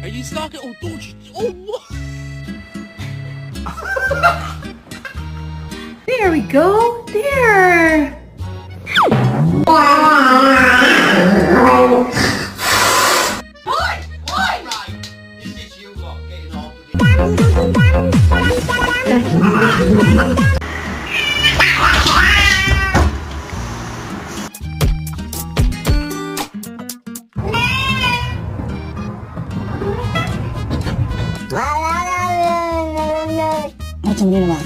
Are you stalking? Oh, don't you? Oh, what? There we go. There. This is you lot getting off with it. Macam ni naman.